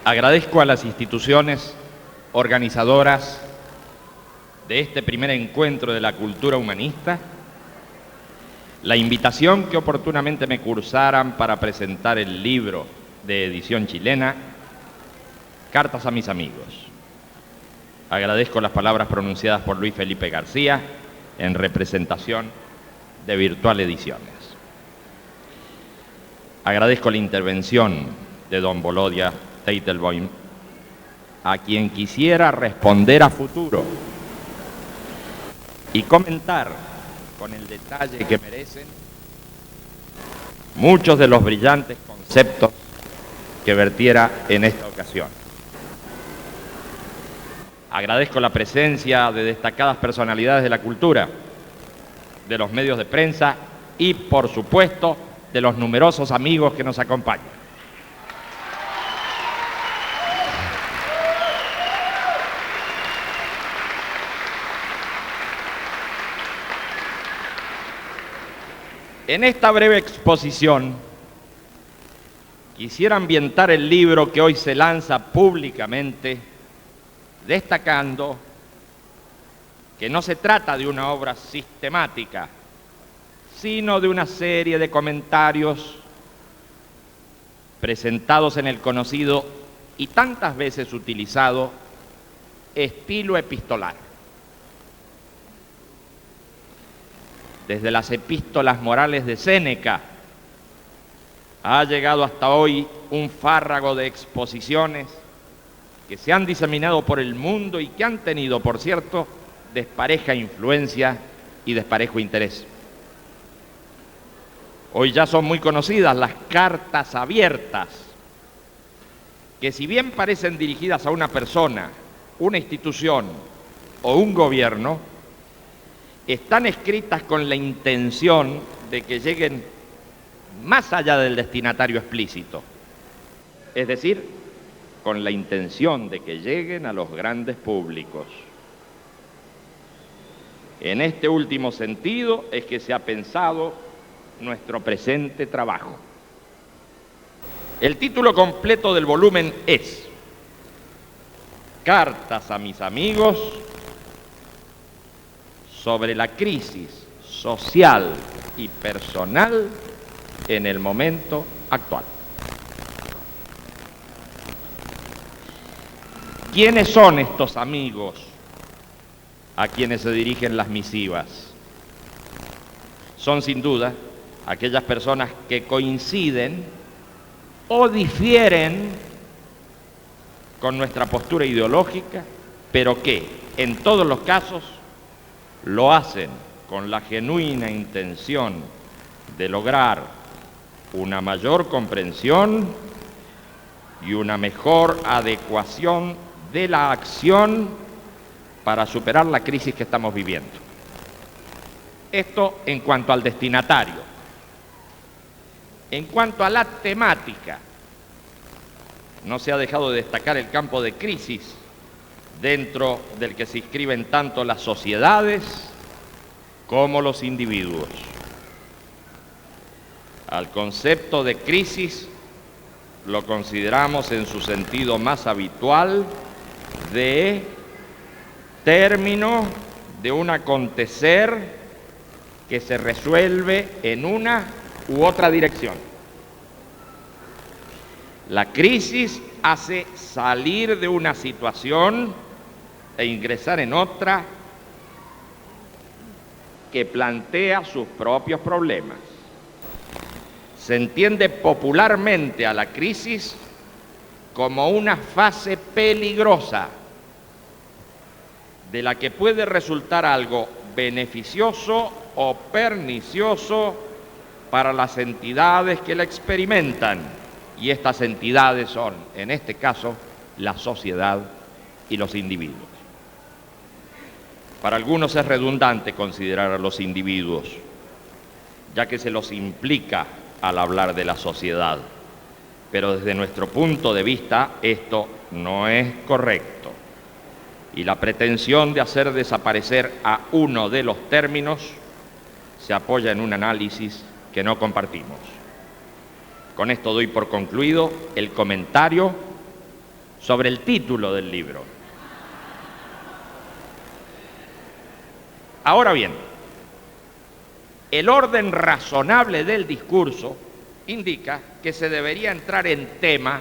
Agradezco a las instituciones organizadoras de este primer encuentro de la cultura humanista la invitación que oportunamente me cursaran para presentar el libro de edición chilena, Cartas a mis amigos. Agradezco las palabras pronunciadas por Luis Felipe García en representación de Virtual Ediciones. Agradezco la intervención de don Volodya Teitelbaum, a quien quisiera responder a futuro y comentar con el detalle que merecen muchos de los brillantes conceptos que vertiera en esta ocasión. Agradezco la presencia de destacadas personalidades de la cultura, de los medios de prensa y, por supuesto, de los numerosos amigos que nos acompañan. En esta breve exposición, quisiera ambientar el libro que hoy se lanza públicamente, destacando que no se trata de una obra sistemática, sino de una serie de comentarios presentados en el conocido y tantas veces utilizado estilo epistolar. Desde las epístolas morales de Séneca ha llegado hasta hoy un fárrago de exposiciones que se han diseminado por el mundo y que han tenido, por cierto, despareja influencia y desparejo interés. Hoy ya son muy conocidas las cartas abiertas, que si bien parecen dirigidas a una persona, una institución o un gobierno, están escritas con la intención de que lleguen más allá del destinatario explícito, es decir, con la intención de que lleguen a los grandes públicos. En este último sentido es que se ha pensado nuestro presente trabajo. El título completo del volumen es Cartas a mis amigos sobre la crisis social y personal en el momento actual. ¿Quiénes son estos amigos a quienes se dirigen las misivas? Son sin duda aquellas personas que coinciden o difieren con nuestra postura ideológica, pero que, en todos los casos, lo hacen con la genuina intención de lograr una mayor comprensión y una mejor adecuación de la acción para superar la crisis que estamos viviendo. Esto en cuanto al destinatario. En cuanto a la temática, no se ha dejado de destacar el campo de crisis dentro del que se inscriben tanto las sociedades como los individuos. Al concepto de crisis lo consideramos en su sentido más habitual de término de un acontecer que se resuelve en una u otra dirección. La crisis hace salir de una situación e ingresar en otra que plantea sus propios problemas. Se entiende popularmente a la crisis como una fase peligrosa de la que puede resultar algo beneficioso o pernicioso para las entidades que la experimentan, y estas entidades son, en este caso, la sociedad y los individuos. Para algunos es redundante considerar a los individuos, ya que se los implica al hablar de la sociedad, pero desde nuestro punto de vista esto no es correcto, y la pretensión de hacer desaparecer a uno de los términos se apoya en un análisis que no compartimos. Con esto doy por concluido el comentario sobre el título del libro. Ahora bien, el orden razonable del discurso indica que se debería entrar en tema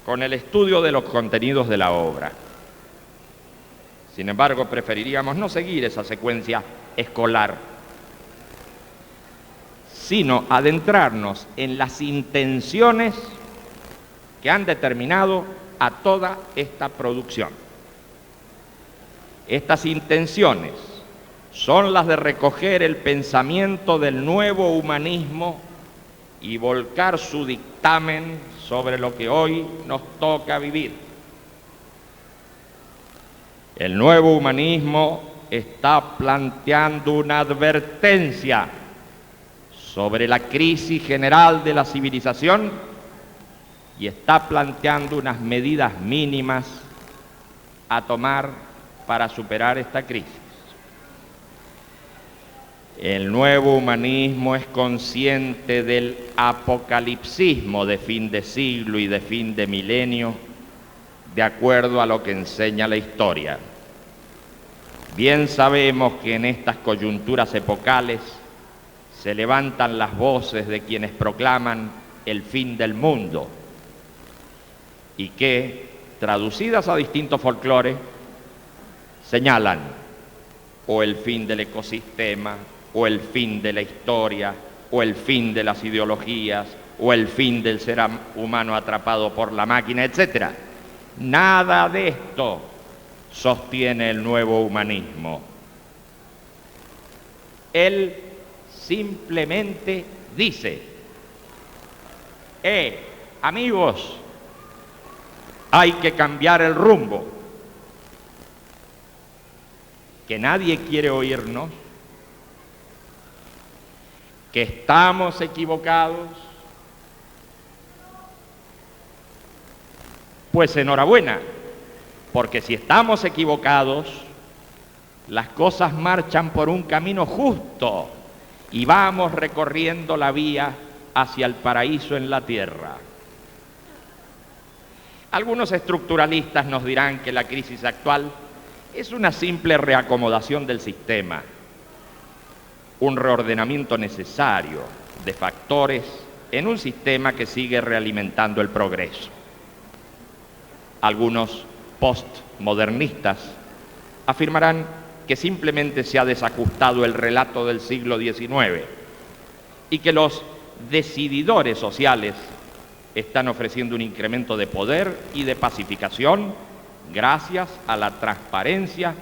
con el estudio de los contenidos de la obra. Sin embargo, preferiríamos no seguir esa secuencia escolar, sino adentrarnos en las intenciones que han determinado a toda esta producción. Estas intenciones son las de recoger el pensamiento del nuevo humanismo y volcar su dictamen sobre lo que hoy nos toca vivir. El nuevo humanismo está planteando una advertencia sobre la crisis general de la civilización y está planteando unas medidas mínimas a tomar para superar esta crisis. El nuevo humanismo es consciente del apocalipsismo de fin de siglo y de fin de milenio, de acuerdo a lo que enseña la historia. Bien sabemos que en estas coyunturas epocales se levantan las voces de quienes proclaman el fin del mundo y que, traducidas a distintos folclores, señalan o el fin del ecosistema, o el fin de la historia, o el fin de las ideologías, o el fin del ser humano atrapado por la máquina, etc. Nada de esto sostiene el nuevo humanismo. Él simplemente dice, amigos, hay que cambiar el rumbo. Que nadie quiere oírnos, que estamos equivocados, pues enhorabuena, porque si estamos equivocados, las cosas marchan por un camino justo y vamos recorriendo la vía hacia el paraíso en la tierra. Algunos estructuralistas nos dirán que la crisis actual es una simple reacomodación del sistema, un reordenamiento necesario de factores en un sistema que sigue realimentando el progreso. Algunos postmodernistas afirmarán que simplemente se ha desajustado el relato del siglo XIX y que los decididores sociales están ofreciendo un incremento de poder y de pacificación gracias a la transparencia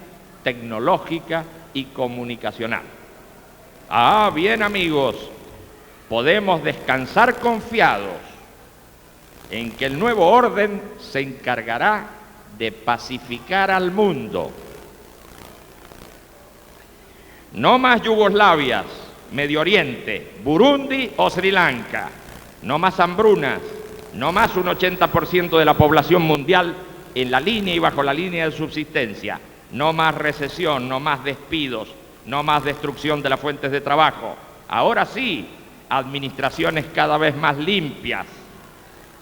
tecnológica y comunicacional. Ah, bien amigos, podemos descansar confiados en que el nuevo orden se encargará de pacificar al mundo. No más Yugoslavias, Medio Oriente, Burundi o Sri Lanka, no más hambrunas, no más un 80% de la población mundial en la línea y bajo la línea de subsistencia, no más recesión, no más despidos, no más destrucción de las fuentes de trabajo. Ahora sí, administraciones cada vez más limpias,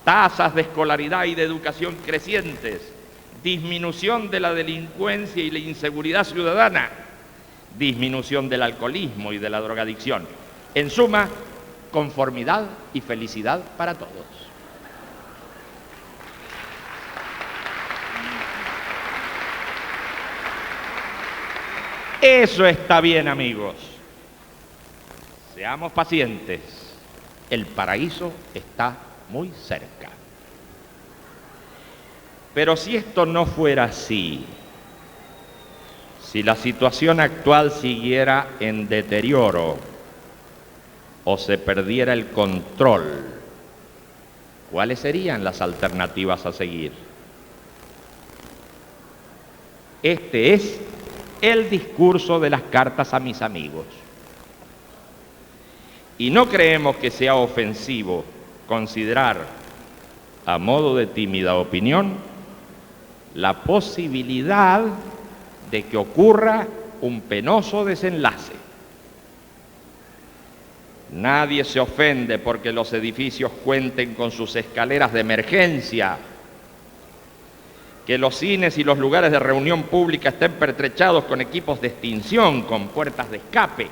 tasas de escolaridad y de educación crecientes, disminución de la delincuencia y la inseguridad ciudadana, disminución del alcoholismo y de la drogadicción. En suma, conformidad y felicidad para todos. Eso está bien, amigos. Seamos pacientes. El paraíso está muy cerca. Pero si esto no fuera así, si la situación actual siguiera en deterioro o se perdiera el control, ¿cuáles serían las alternativas a seguir? Este es el discurso de las cartas a mis amigos. Y no creemos que sea ofensivo considerar, a modo de tímida opinión, la posibilidad de que ocurra un penoso desenlace. Nadie se ofende porque los edificios cuenten con sus escaleras de emergencia, que los cines y los lugares de reunión pública estén pertrechados con equipos de extinción, con puertas de escape.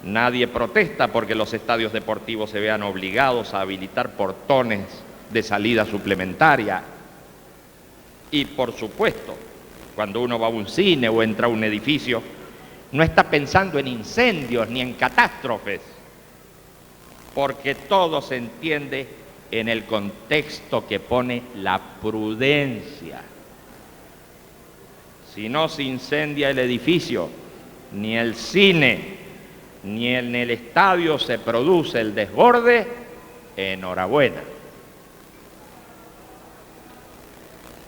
Nadie protesta porque los estadios deportivos se vean obligados a habilitar portones de salida suplementaria. Y por supuesto, cuando uno va a un cine o entra a un edificio, no está pensando en incendios ni en catástrofes, porque todo se entiende en el contexto que pone la prudencia. Si no se incendia el edificio, ni el cine, ni en el estadio se produce el desborde, enhorabuena.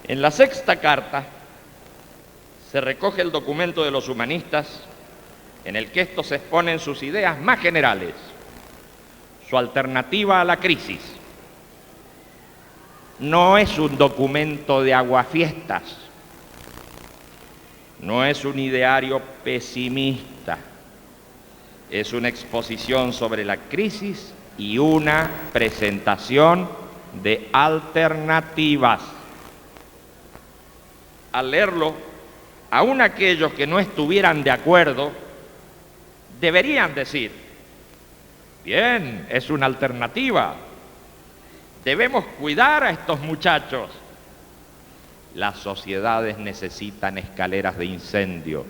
En la sexta carta se recoge el documento de los humanistas en el que estos exponen sus ideas más generales, su alternativa a la crisis. No es un documento de aguafiestas, no es un ideario pesimista, es una exposición sobre la crisis y una presentación de alternativas. Al leerlo, aun aquellos que no estuvieran de acuerdo deberían decir: bien, es una alternativa. Debemos cuidar a estos muchachos. Las sociedades necesitan escaleras de incendio.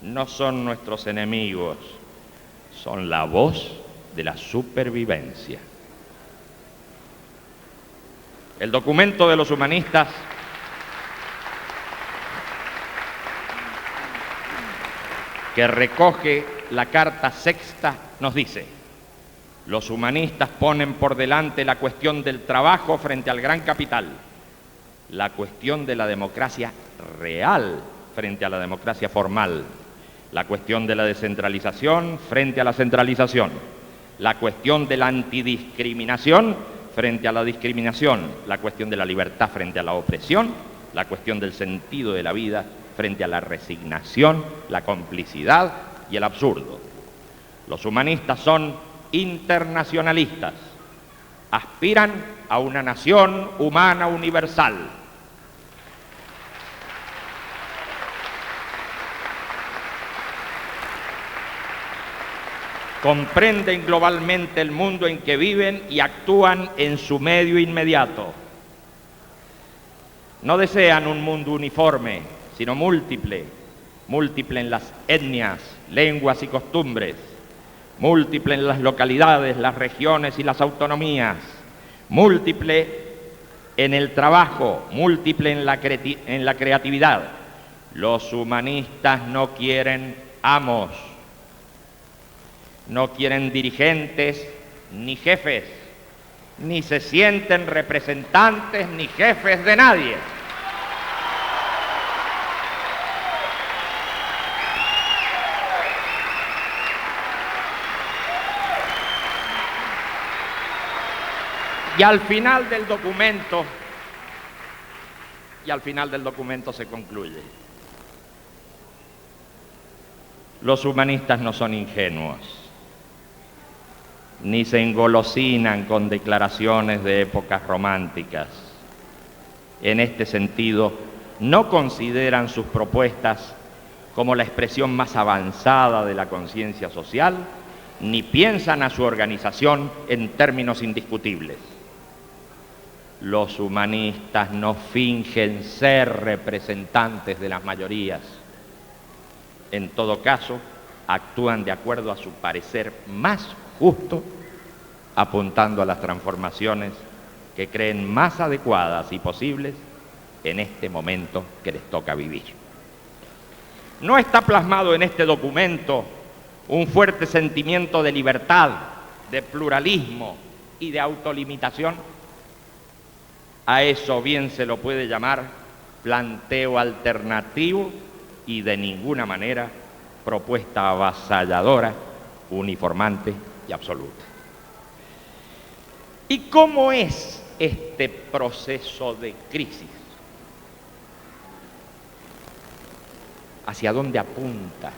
No son nuestros enemigos, son la voz de la supervivencia. El documento de los humanistas que recoge la carta sexta nos dice: los humanistas ponen por delante la cuestión del trabajo frente al gran capital, la cuestión de la democracia real frente a la democracia formal, la cuestión de la descentralización frente a la centralización, la cuestión de la antidiscriminación frente a la discriminación, la cuestión de la libertad frente a la opresión, la cuestión del sentido de la vida frente a la resignación, la complicidad y el absurdo. Los humanistas son internacionalistas, aspiran a una nación humana universal. Comprenden globalmente el mundo en que viven y actúan en su medio inmediato. No desean un mundo uniforme, sino múltiple, múltiple en las etnias, lenguas y costumbres, múltiple en las localidades, las regiones y las autonomías, múltiple en el trabajo, múltiple en la creatividad. Los humanistas no quieren amos, no quieren dirigentes ni jefes, ni se sienten representantes ni jefes de nadie. Y al final del documento se concluye: los humanistas no son ingenuos, ni se engolosinan con declaraciones de épocas románticas. En este sentido, no consideran sus propuestas como la expresión más avanzada de la conciencia social, ni piensan a su organización en términos indiscutibles. Los humanistas no fingen ser representantes de las mayorías. En todo caso, actúan de acuerdo a su parecer más justo, apuntando a las transformaciones que creen más adecuadas y posibles en este momento que les toca vivir. No está plasmado en este documento un fuerte sentimiento de libertad, de pluralismo y de autolimitación. A eso bien se lo puede llamar planteo alternativo y de ninguna manera propuesta avasalladora, uniformante y absoluta. ¿Y cómo es este proceso de crisis? ¿Hacia dónde apunta?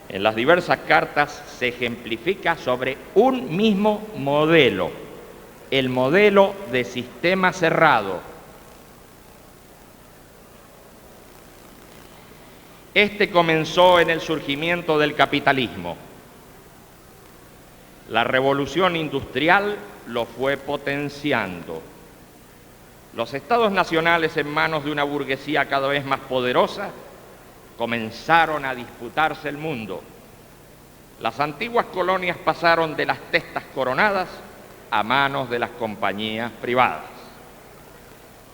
En las diversas cartas se ejemplifica sobre un mismo modelo, el modelo de sistema cerrado. Este comenzó en el surgimiento del capitalismo. La revolución industrial lo fue potenciando. Los estados nacionales en manos de una burguesía cada vez más poderosa comenzaron a disputarse el mundo. Las antiguas colonias pasaron de las testas coronadas a manos de las compañías privadas.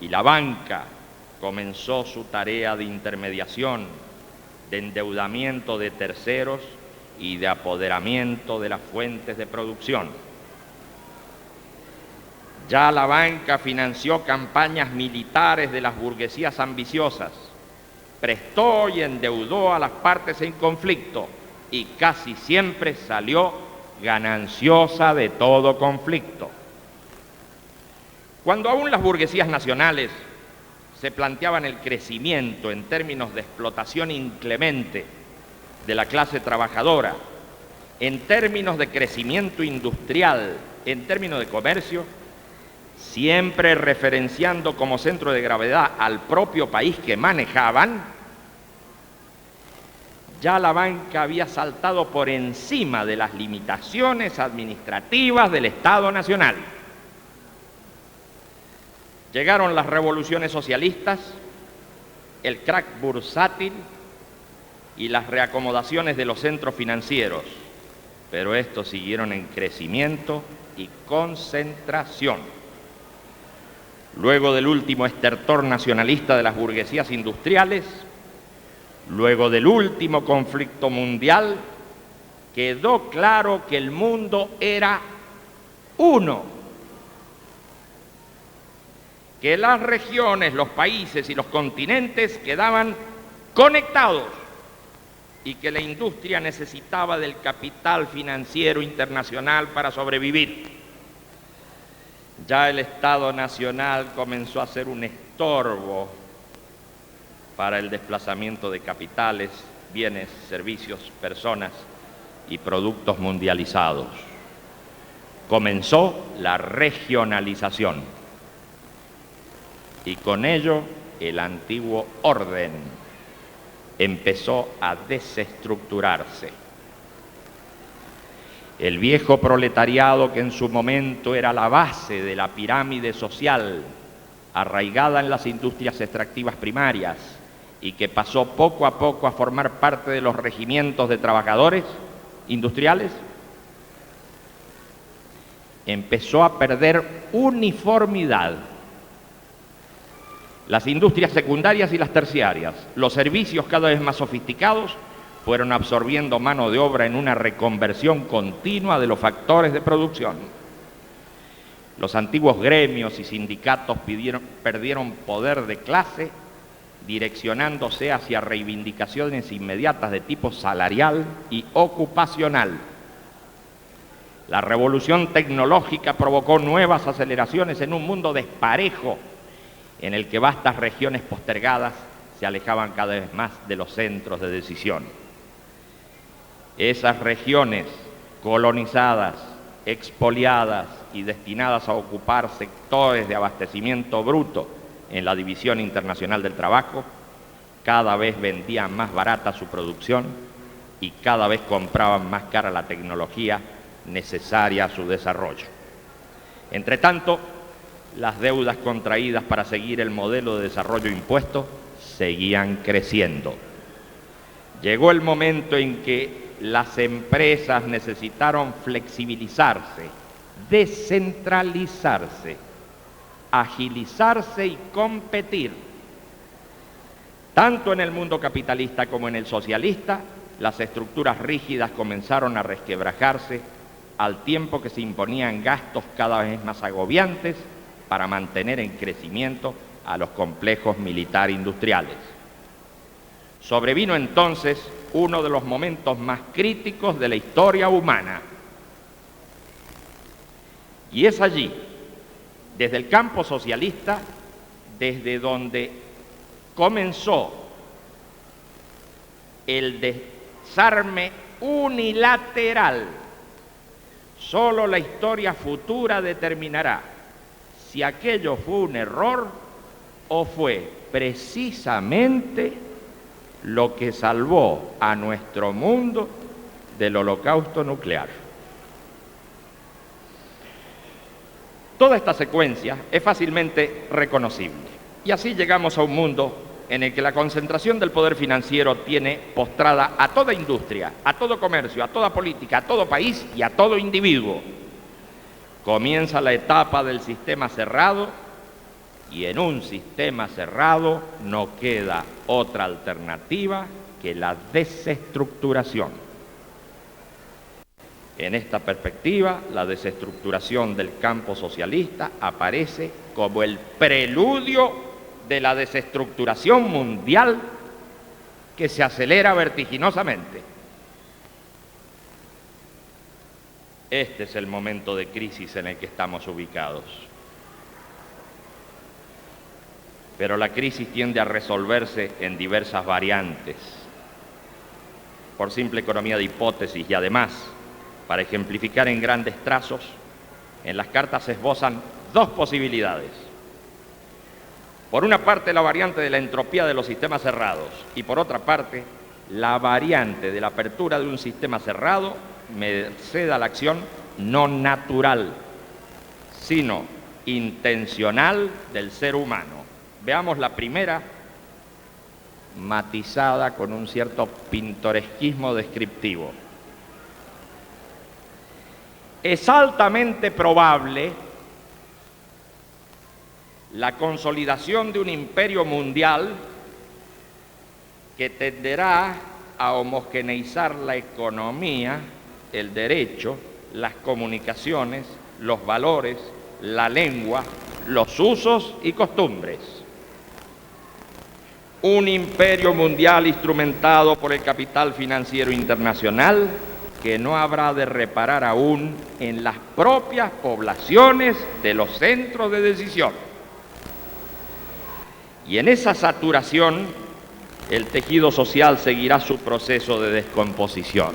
Y la banca comenzó su tarea de intermediación, de endeudamiento de terceros y de apoderamiento de las fuentes de producción. Ya la banca financió campañas militares de las burguesías ambiciosas, prestó y endeudó a las partes en conflicto y casi siempre salió gananciosa de todo conflicto. Cuando aún las burguesías nacionales se planteaban el crecimiento en términos de explotación inclemente de la clase trabajadora, en términos de crecimiento industrial, en términos de comercio, siempre referenciando como centro de gravedad al propio país que manejaban, ya la banca había saltado por encima de las limitaciones administrativas del Estado Nacional. Llegaron las revoluciones socialistas, el crack bursátil y las reacomodaciones de los centros financieros, pero estos siguieron en crecimiento y concentración. Luego del último estertor nacionalista de las burguesías industriales, luego del último conflicto mundial, quedó claro que el mundo era uno, que las regiones, los países y los continentes quedaban conectados y que la industria necesitaba del capital financiero internacional para sobrevivir. Ya el Estado Nacional comenzó a ser un estorbo para el desplazamiento de capitales, bienes, servicios, personas y productos mundializados. Comenzó la regionalización y con ello el antiguo orden empezó a desestructurarse. El viejo proletariado, que en su momento era la base de la pirámide social, arraigada en las industrias extractivas primarias y que pasó poco a poco a formar parte de los regimientos de trabajadores industriales, empezó a perder uniformidad. Las industrias secundarias y las terciarias, los servicios cada vez más sofisticados, fueron absorbiendo mano de obra en una reconversión continua de los factores de producción. Los antiguos gremios y sindicatos perdieron poder de clase, direccionándose hacia reivindicaciones inmediatas de tipo salarial y ocupacional. La revolución tecnológica provocó nuevas aceleraciones en un mundo desparejo, en el que vastas regiones postergadas se alejaban cada vez más de los centros de decisión. Esas regiones colonizadas, expoliadas y destinadas a ocupar sectores de abastecimiento bruto en la División Internacional del Trabajo, cada vez vendían más barata su producción y cada vez compraban más cara la tecnología necesaria a su desarrollo. Entre tanto, las deudas contraídas para seguir el modelo de desarrollo impuesto seguían creciendo. Llegó el momento en que las empresas necesitaron flexibilizarse, descentralizarse, agilizarse y competir. Tanto en el mundo capitalista como en el socialista, las estructuras rígidas comenzaron a resquebrajarse al tiempo que se imponían gastos cada vez más agobiantes para mantener en crecimiento a los complejos militar-industriales. Sobrevino entonces uno de los momentos más críticos de la historia humana. Y es allí, desde el campo socialista, desde donde comenzó el desarme unilateral. Solo la historia futura determinará si aquello fue un error o fue precisamente lo que salvó a nuestro mundo del holocausto nuclear. Toda esta secuencia es fácilmente reconocible y así llegamos a un mundo en el que la concentración del poder financiero tiene postrada a toda industria, a todo comercio, a toda política, a todo país y a todo individuo. Comienza la etapa del sistema cerrado y en un sistema cerrado no queda otra alternativa que la desestructuración. En esta perspectiva, la desestructuración del campo socialista aparece como el preludio de la desestructuración mundial que se acelera vertiginosamente. Este es el momento de crisis en el que estamos ubicados. Pero la crisis tiende a resolverse en diversas variantes, por simple economía de hipótesis y además, para ejemplificar en grandes trazos, en las cartas se esbozan dos posibilidades. Por una parte, la variante de la entropía de los sistemas cerrados y por otra parte, la variante de la apertura de un sistema cerrado merced a la acción no natural, sino intencional del ser humano. Veamos la primera, matizada con un cierto pintoresquismo descriptivo. Es altamente probable la consolidación de un imperio mundial que tenderá a homogeneizar la economía, el derecho, las comunicaciones, los valores, la lengua, los usos y costumbres. Un imperio mundial instrumentado por el capital financiero internacional que no habrá de reparar aún en las propias poblaciones de los centros de decisión. Y en esa saturación, el tejido social seguirá su proceso de descomposición.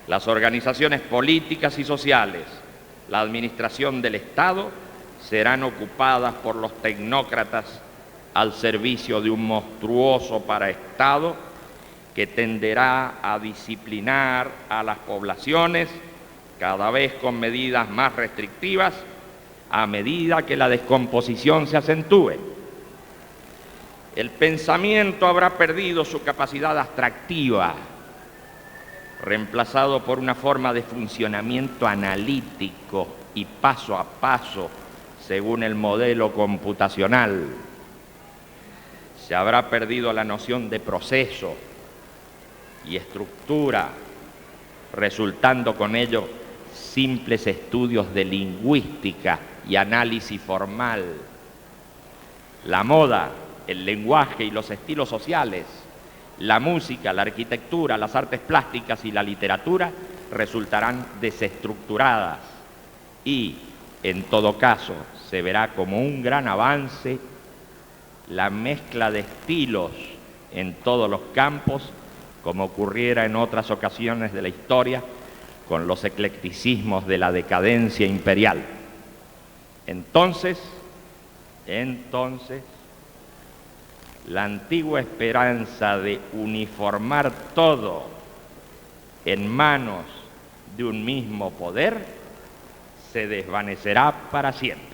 Las organizaciones políticas y sociales, la administración del Estado, serán ocupadas por los tecnócratas al servicio de un monstruoso paraestado que tenderá a disciplinar a las poblaciones cada vez con medidas más restrictivas a medida que la descomposición se acentúe. El pensamiento habrá perdido su capacidad abstractiva, reemplazado por una forma de funcionamiento analítico y paso a paso según el modelo computacional. Se habrá perdido la noción de proceso y estructura, resultando con ello simples estudios de lingüística y análisis formal. La moda, el lenguaje y los estilos sociales, la música, la arquitectura, las artes plásticas y la literatura resultarán desestructuradas y, en todo caso, se verá como un gran avance la mezcla de estilos en todos los campos, como ocurriera en otras ocasiones de la historia con los eclecticismos de la decadencia imperial. Entonces, la antigua esperanza de uniformar todo en manos de un mismo poder se desvanecerá para siempre.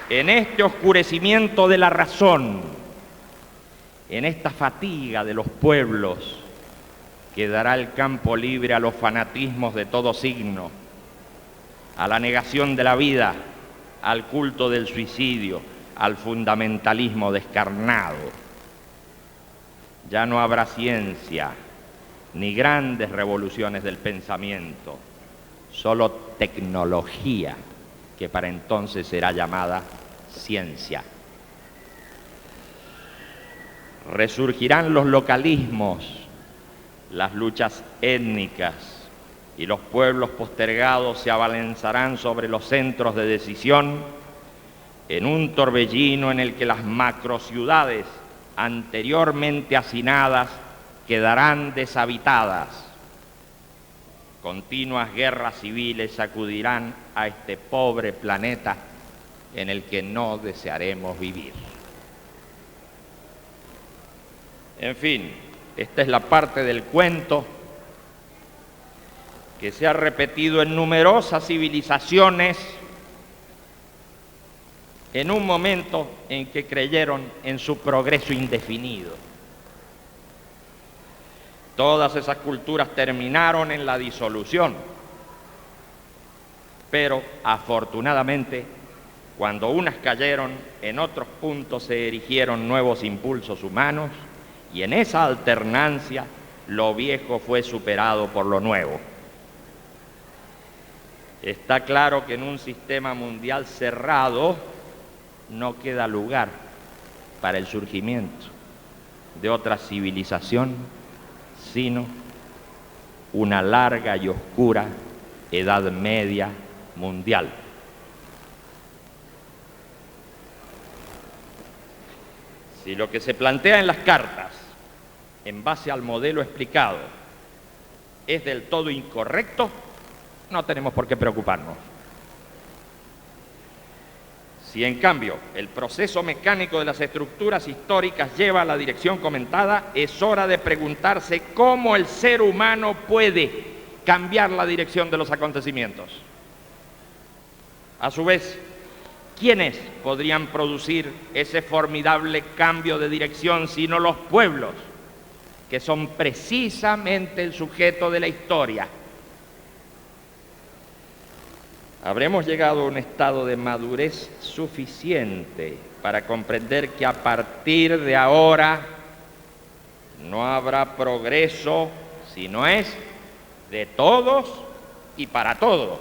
En este oscurecimiento de la razón, en esta fatiga de los pueblos, quedará el campo libre a los fanatismos de todo signo, a la negación de la vida, al culto del suicidio, al fundamentalismo descarnado. Ya no habrá ciencia, ni grandes revoluciones del pensamiento, solo tecnología, que para entonces será llamada ciencia. Resurgirán los localismos, las luchas étnicas, y los pueblos postergados se abalanzarán sobre los centros de decisión en un torbellino en el que las macrociudades anteriormente hacinadas quedarán deshabitadas. Continuas guerras civiles sacudirán a este pobre planeta en el que no desearemos vivir. En fin, esta es la parte del cuento que se ha repetido en numerosas civilizaciones en un momento en que creyeron en su progreso indefinido. Todas esas culturas terminaron en la disolución, pero afortunadamente, cuando unas cayeron, en otros puntos se erigieron nuevos impulsos humanos y en esa alternancia lo viejo fue superado por lo nuevo. Está claro que en un sistema mundial cerrado no queda lugar para el surgimiento de otra civilización, sino una larga y oscura Edad Media mundial. Si lo que se plantea en las cartas, en base al modelo explicado, es del todo incorrecto, no tenemos por qué preocuparnos. Si en cambio el proceso mecánico de las estructuras históricas lleva a la dirección comentada, es hora de preguntarse cómo el ser humano puede cambiar la dirección de los acontecimientos. A su vez, ¿quiénes podrían producir ese formidable cambio de dirección sino los pueblos, que son precisamente el sujeto de la historia? Habremos llegado a un estado de madurez suficiente para comprender que a partir de ahora no habrá progreso si no es de todos y para todos.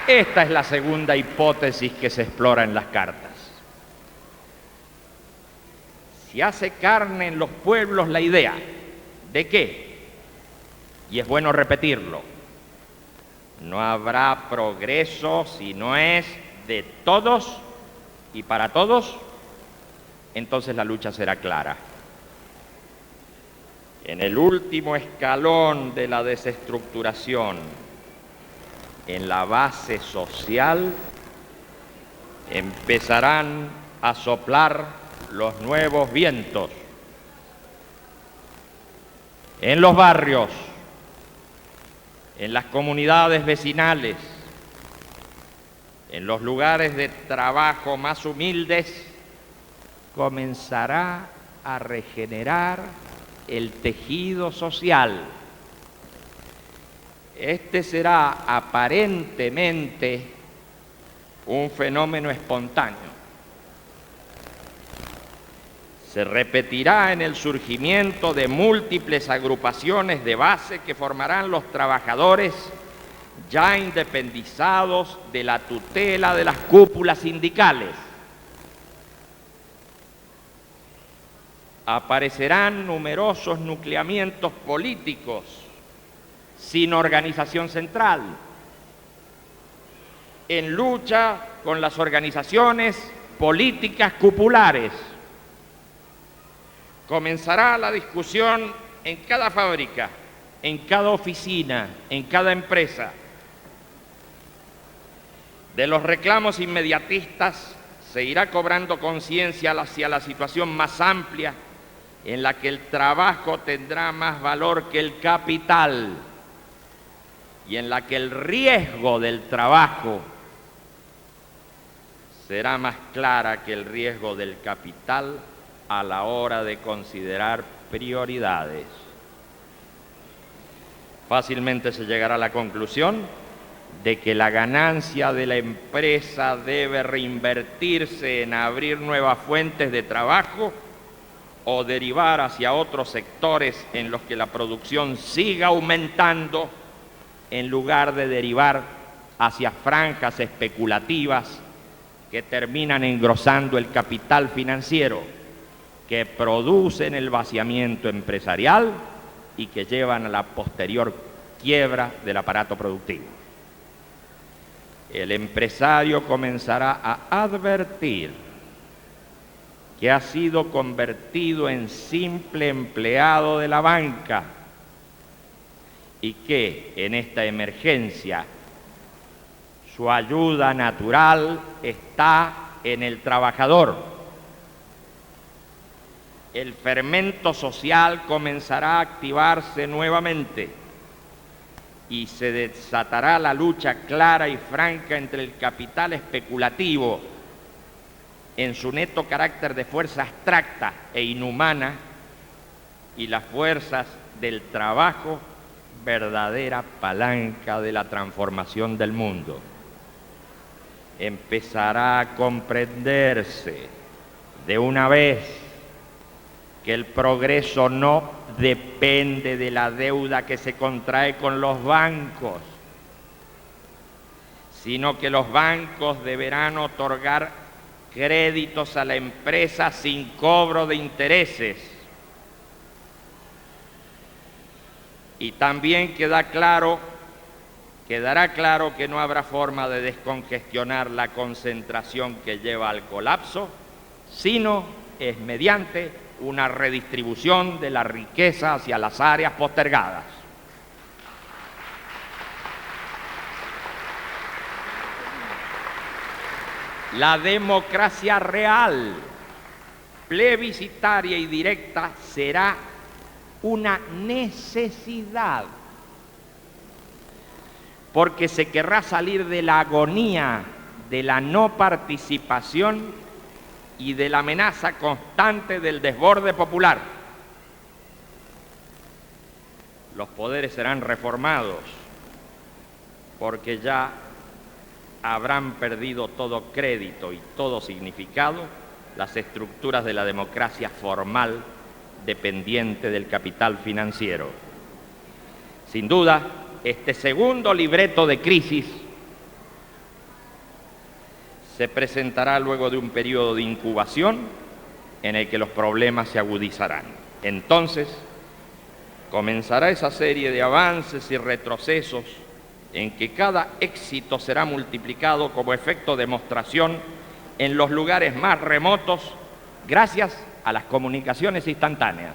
Esta es la segunda hipótesis que se explora en las cartas. Si hace carne en los pueblos la idea de que, y es bueno repetirlo, no habrá progreso si no es de todos y para todos, entonces la lucha será clara. En el último escalón de la desestructuración, en la base social, empezarán a soplar los nuevos vientos. En los barrios, en las comunidades vecinales, en los lugares de trabajo más humildes, comenzará a regenerar el tejido social. Este será aparentemente un fenómeno espontáneo. Se repetirá en el surgimiento de múltiples agrupaciones de base que formarán los trabajadores ya independizados de la tutela de las cúpulas sindicales. Aparecerán numerosos nucleamientos políticos sin organización central, en lucha con las organizaciones políticas cupulares. Comenzará la discusión en cada fábrica, en cada oficina, en cada empresa. De los reclamos inmediatistas se irá cobrando conciencia hacia la situación más amplia en la que el trabajo tendrá más valor que el capital y en la que el riesgo del trabajo será más clara que el riesgo del capital a la hora de considerar prioridades. Fácilmente se llegará a la conclusión de que la ganancia de la empresa debe reinvertirse en abrir nuevas fuentes de trabajo o derivar hacia otros sectores en los que la producción siga aumentando, en lugar de derivar hacia franjas especulativas que terminan engrosando el capital financiero, que producen el vaciamiento empresarial y que llevan a la posterior quiebra del aparato productivo. El empresario comenzará a advertir que ha sido convertido en simple empleado de la banca y que en esta emergencia su ayuda natural está en el trabajador. El fermento social comenzará a activarse nuevamente y se desatará la lucha clara y franca entre el capital especulativo en su neto carácter de fuerza abstracta e inhumana y las fuerzas del trabajo, verdadera palanca de la transformación del mundo. Empezará a comprenderse de una vez que el progreso no depende de la deuda que se contrae con los bancos, sino que los bancos deberán otorgar créditos a la empresa sin cobro de intereses. Y también quedará claro que no habrá forma de descongestionar la concentración que lleva al colapso, sino es mediante una redistribución de la riqueza hacia las áreas postergadas. La democracia real, plebiscitaria y directa será una necesidad, porque se querrá salir de la agonía de la no participación y de la amenaza constante del desborde popular. Los poderes serán reformados, porque ya habrán perdido todo crédito y todo significado las estructuras de la democracia formal dependiente del capital financiero. Sin duda, este segundo libreto de crisis se presentará luego de un periodo de incubación en el que los problemas se agudizarán. Entonces, comenzará esa serie de avances y retrocesos en que cada éxito será multiplicado como efecto de demostración en los lugares más remotos gracias a las comunicaciones instantáneas.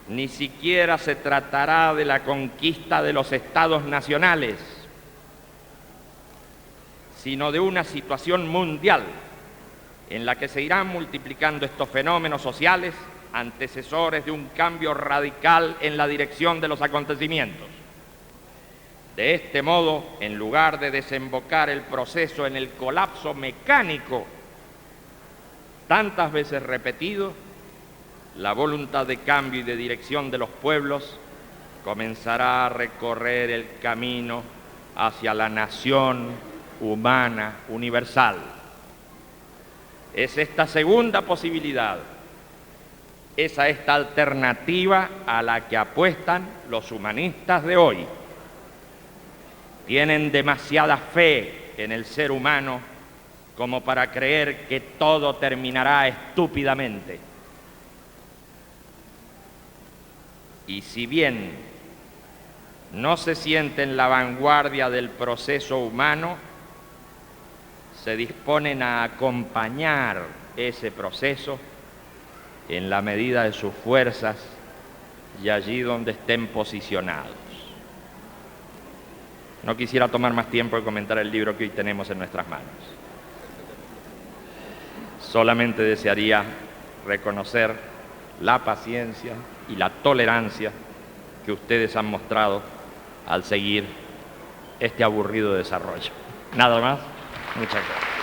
Ni siquiera se tratará de la conquista de los estados nacionales, sino de una situación mundial en la que se irán multiplicando estos fenómenos sociales antecesores de un cambio radical en la dirección de los acontecimientos. De este modo, en lugar de desembocar el proceso en el colapso mecánico tantas veces repetido, la voluntad de cambio y de dirección de los pueblos comenzará a recorrer el camino hacia la nación humana universal. Es esta segunda posibilidad, es a esta alternativa a la que apuestan los humanistas de hoy. Tienen demasiada fe en el ser humano como para creer que todo terminará estúpidamente. Y si bien no se siente en la vanguardia del proceso humano, se disponen a acompañar ese proceso en la medida de sus fuerzas y allí donde estén posicionados. No quisiera tomar más tiempo de comentar el libro que hoy tenemos en nuestras manos. Solamente desearía reconocer la paciencia y la tolerancia que ustedes han mostrado al seguir este aburrido desarrollo. Nada más. Muchas gracias.